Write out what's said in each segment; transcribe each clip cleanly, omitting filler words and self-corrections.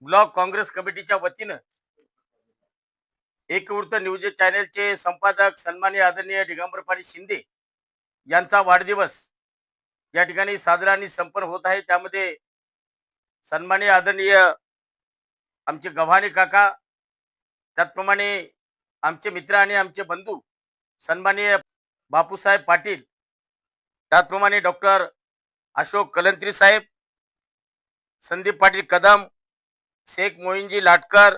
Block Congress कमिटीच्या वतीनं एकवृत्त news चॅनलचे संपादक सन्माननीय आदरणीय दिगंबर पाटील शिंदे यांचा वाढदिवस या ठिकाणी साजरा आणि संपन्न होत आहे। त्यामध्ये सन्माननीय आदरणीय आमचे गव्हाणे काका, त्याचप्रमाणे आमचे मित्र आणि आमचे बंधू सन्माननीय बापूसाहेब पाटील, त्याचप्रमाणे डॉक्टर अशोक कलंत्री साहेब, संदीप पाटील कदम, शेख मोहिनजी लाटकर,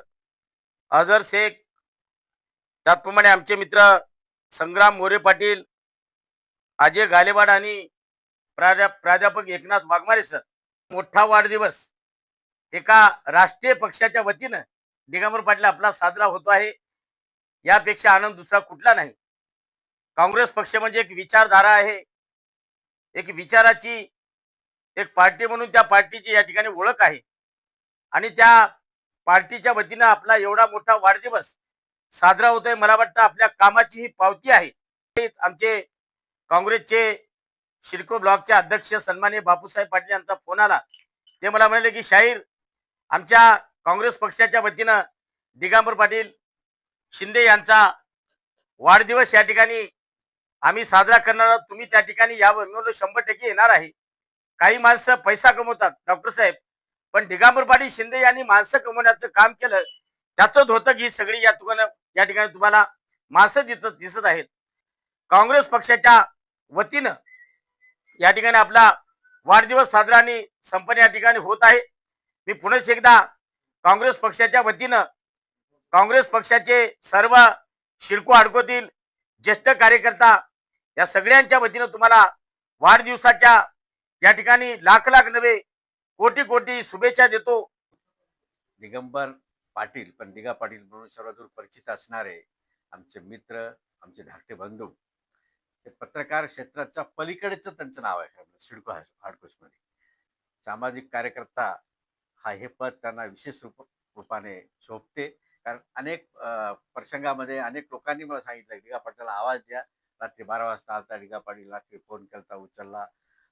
अझर शेख, त्याचप्रमाणे आमचे मित्र संग्राम मोरे पाटील, अजय गालेवाड आणि प्राध्यापक एकनाथ वाघमारे सर। मोठा वाढदिवस एका राष्ट्रीय पक्षाच्या वतीनं दिगंबर पाटील आपला साजरा होतो आहे, यापेक्षा आनंद दुसरा कुठला नाही। काँग्रेस पक्ष म्हणजे एक विचारधारा आहे, एक विचाराची एक पार्टी म्हणून त्या पार्टीची या ठिकाणी ओळख आहे आणि त्या पार्टीच्या वतीनं आपला एवढा मोठा वाढदिवस साजरा होतोय। मला वाटतं आपल्या कामाची ही पावती आहे। आमचे काँग्रेसचे शिरको ब्लॉकचे अध्यक्ष सन्माननीय बापूसाहेब पाटील यांचा फोन आला, ते मला म्हणाले की शाहीर आमच्या काँग्रेस पक्षाच्या वतीनं दिगंबर पाटील शिंदे यांचा वाढदिवस या ठिकाणी आम्ही साजरा करणार आहोत, तुम्ही त्या ठिकाणी यावर 100% येणार आहे। काही माणसं पैसा कमवतात डॉक्टर साहेब, पण दिगंबर पाटील शिंदे यांनी माणसं कमवण्याचं काम केलं, त्याचंच होतं की सगळी या ठिकाणी तुम्हाला माणसं दिसत आहेत। काँग्रेस पक्षाच्या वतीनं या ठिकाणी आपला वाढदिवस साजरा आणि संपन्न या ठिकाणी होत आहे। मी पुन्हा एकदा काँग्रेस पक्षाच्या वतीनं काँग्रेस पक्षाचे सर्व शिरको हडकोतील ज्येष्ठ कार्यकर्ता या सगळ्यांच्या वतीनं तुम्हाला वाढदिवसाच्या या ठिकाणी लाख लाख नव्हे कोटी कोटी शुभेच्छा देतो। दिगंबर पाटील, पण दिगा पाटील म्हणून सर्वदूर परिचित असणारे आमचे मित्र, आमचे धाकटे बंधू, ते पत्रकार क्षेत्राच्या पलीकडेचं त्यांचं नाव आहे सिडको हाडकोसमध्ये। सामाजिक कार्यकर्ता हे पद त्यांना विशेष रूपाने शोभते, कारण अनेक प्रसंगामध्ये अनेक लोकांनी मला सांगितलं दिगा पाटलाला आवाज द्या, रात्री 12 वाजता आलता दिगा पाटील, रात्री फोन केलता उचलला,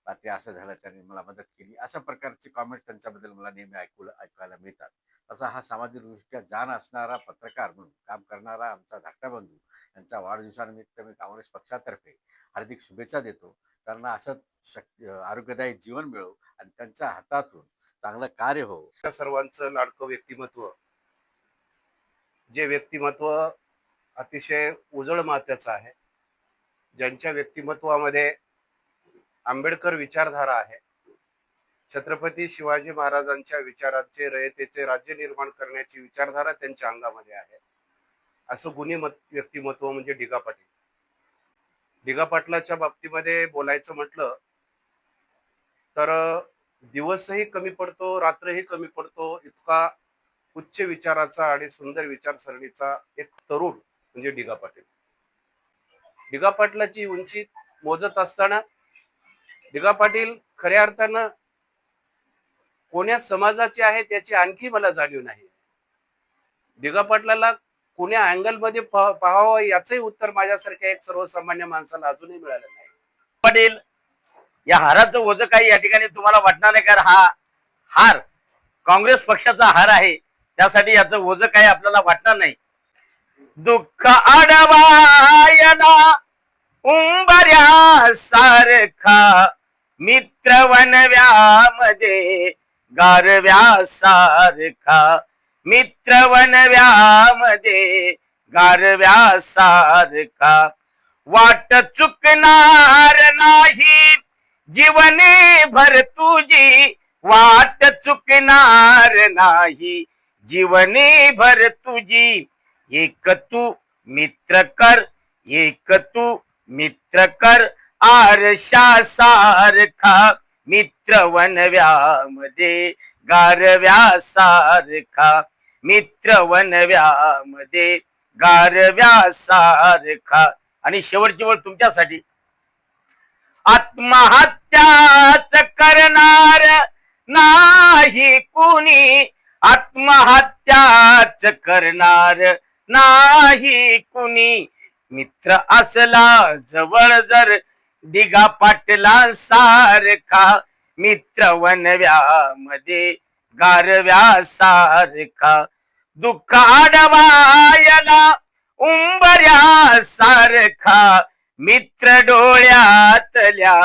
रात्री असं झालं त्यांनी मला मदत केली, अशा प्रकारचे कॉमेंट्स त्यांच्याबद्दल मला नेहमी ऐकायला मिळतात। असा हा सामाजिक दृष्ट्या जाण असणारा पत्रकार म्हणून काम करणारा आमचा धाकटा बंधू यांचा वाढदिवसानिमित्त मी काँग्रेस पक्षातर्फे हार्दिक शुभेच्छा देतो। त्यांना असंच आरोग्यदायी जीवन मिळो आणि त्यांच्या हातातून चांगलं कार्य हो। त्या सर्वांचं लाडकं व्यक्तिमत्व, जे व्यक्तिमत्व अतिशय उजळ माथ्याचं आहे, ज्यांच्या व्यक्तिमत्वामध्ये आंबेडकर विचारधारा आहे, छत्रपती शिवाजी महाराजांच्या विचाराचे रयतेचे राज्य निर्माण करण्याची विचारधारा त्यांच्या अंगामध्ये आहे, असं गुणी व्यक्तिमत्व म्हणजे दिगा पाटील। दिगा पाटलाच्या बाबतीमध्ये बोलायचं म्हटलं तर दिवसही कमी पडतो, रात्रही कमी पडतो, इतका उच्च विचाराचा आणि सुंदर विचारसरणीचा एक तरुण म्हणजे दिगा पाटील। दिगा पाटलाची उंची मोजत असताना दिगा पाटील खऱ्या अर्थानं कोण्या समाजाचे आहे त्याची आणखी मला जाणीव नाही। दिगा पाटलाला कोण्या अँगल मध्ये पाहावं याचंही उत्तर माझ्यासारख्या एक सर्वसामान्य माणसाला अजूनही मिळालं नाही। पाटील या हाराचं ओझं काही या ठिकाणी तुम्हाला वाटणार नाही, कारण हा हार काँग्रेस पक्षाचा हार आहे, त्यासाठी याचं ओझं काही आपल्याला वाटणार नाही। दुःख आडवायला उंबऱ्या सारखा मित्र वनव्यामध्ये गारव्या सारखा, मित्र वनव्यामध्ये गारव्या सारखा, वाट चुकणार नाही जीवने भर तुझी, वाट चुकणार नाही जीवने भर तुझी, एक तू मित्र कर, एक तू मित्र कर आरशा सारखा, मित्र वनव्यामध्ये गारव्या सारखा, मित्र वनव्यामध्ये गारव्या सारखा। आणि शेवटची वेळ तुमच्यासाठी, आत्महत्याच करणार नाही कुणी, आत्महत्याच करणार नाही कुणी, मित्र असला जवळ जर दिगा पाटला सारखा, मित्र वनव्यामध्ये गारव्यासारखा दुःख आडवायला उंबऱ्यासारखा मित्र डोळ्यातल्या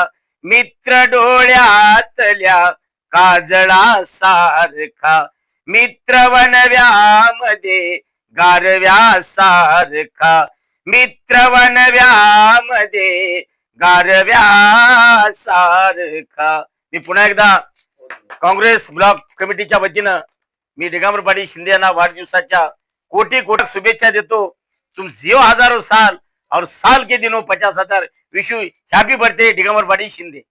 काजळासारखा मित्र वनव्यामध्ये गारव्यासारखा मित्र वनव्यामध्ये गारव्यासारखा. मी पुन्हा एकदा काँग्रेस ब्लॉक कमिटीच्या वतीनं मी दिगंबर पाटील शिंदे यांना वाढदिवसाच्या कोटी कोटी शुभेच्छा देतो. तुम जियो हजारों साल और साल के दिनों 50,000. Wish you happy birthday Digambar Patil Shinde.